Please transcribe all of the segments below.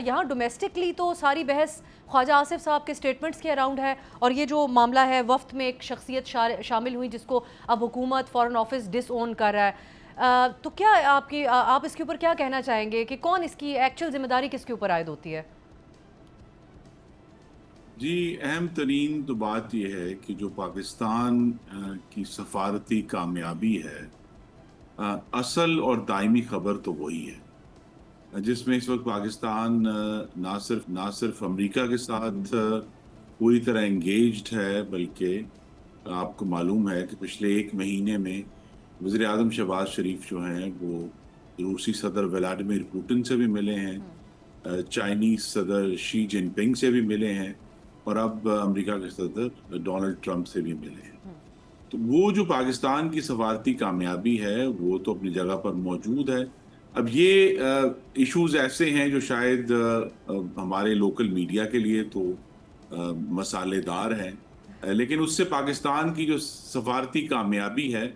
یہاں ڈومیسٹکلی تو ساری بحث خواجہ آصف صاحب کے سٹیٹمنٹس کے اراؤنڈ ہے، اور یہ جو معاملہ ہے وفد میں ایک شخصیت شامل ہوئی جس کو اب حکومت فارن آفس ڈس اون کر رہا ہے، تو کیا آپ اس کے اوپر کیا کہنا چاہیں گے کہ کون اس کی ایکچوئل ذمہ داری کس کے اوپر عائد ہوتی ہے؟ جی، اہم ترین تو بات یہ ہے کہ جو پاکستان کی سفارتی کامیابی ہے، اصل اور دائمی خبر تو وہی ہے جس میں اس وقت پاکستان نہ صرف امریکہ کے ساتھ پوری طرح انگیجڈ ہے، بلکہ آپ کو معلوم ہے کہ پچھلے ایک مہینے میں وزیر اعظم شہباز شریف جو ہیں وہ روسی صدر ولادیمیر پوٹن سے بھی ملے ہیں، چائنیز صدر شی جن پنگ سے بھی ملے ہیں، اور اب امریکہ کے صدر ڈونلڈ ٹرمپ سے بھی ملے ہیں۔ تو وہ جو پاکستان کی سفارتی کامیابی ہے وہ تو اپنی جگہ پر موجود ہے۔ اب یہ ایشوز ایسے ہیں جو شاید ہمارے لوکل میڈیا کے لیے تو مسالے دار ہیں، لیکن اس سے پاکستان کی جو سفارتی کامیابی ہے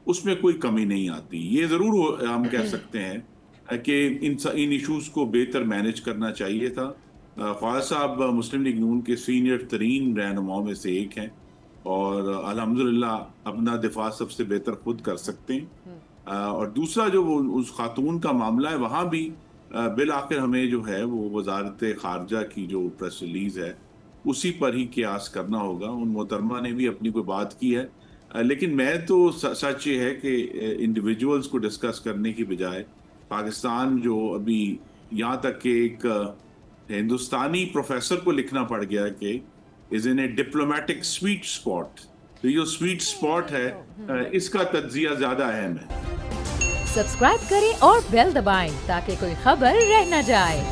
اس میں کوئی کمی نہیں آتی۔ یہ ضرور ہم کہہ سکتے ہیں کہ ان ایشوز کو بہتر مینج کرنا چاہیے تھا۔ خواجہ صاحب مسلم لیگ نون کے سینئر ترین رہنماؤں میں سے ایک ہیں، اور الحمدللہ اپنا دفاع سب سے بہتر خود کر سکتے ہیں۔ اور دوسرا جو وہ اس خاتون کا معاملہ ہے، وہاں بھی بالآخر ہمیں جو ہے وہ وزارت خارجہ کی جو پریس ریلیز ہے اسی پر ہی قیاس کرنا ہوگا۔ ان محترمہ نے بھی اپنی کوئی بات کی ہے، لیکن میں تو سچ یہ ہے کہ انڈیویجولز کو ڈسکس کرنے کی بجائے پاکستان جو ابھی یہاں تک کہ ایک ہندوستانی پروفیسر کو لکھنا پڑ گیا کہ از ان اے ڈپلومیٹک سویٹ اسپاٹ، تو یہ جو سویٹ اسپاٹ ہے اس کا تجزیہ زیادہ اہم ہے۔ سبسکرائب کریں اور بیل دبائیں تاکہ کوئی خبر رہ نہ جائے۔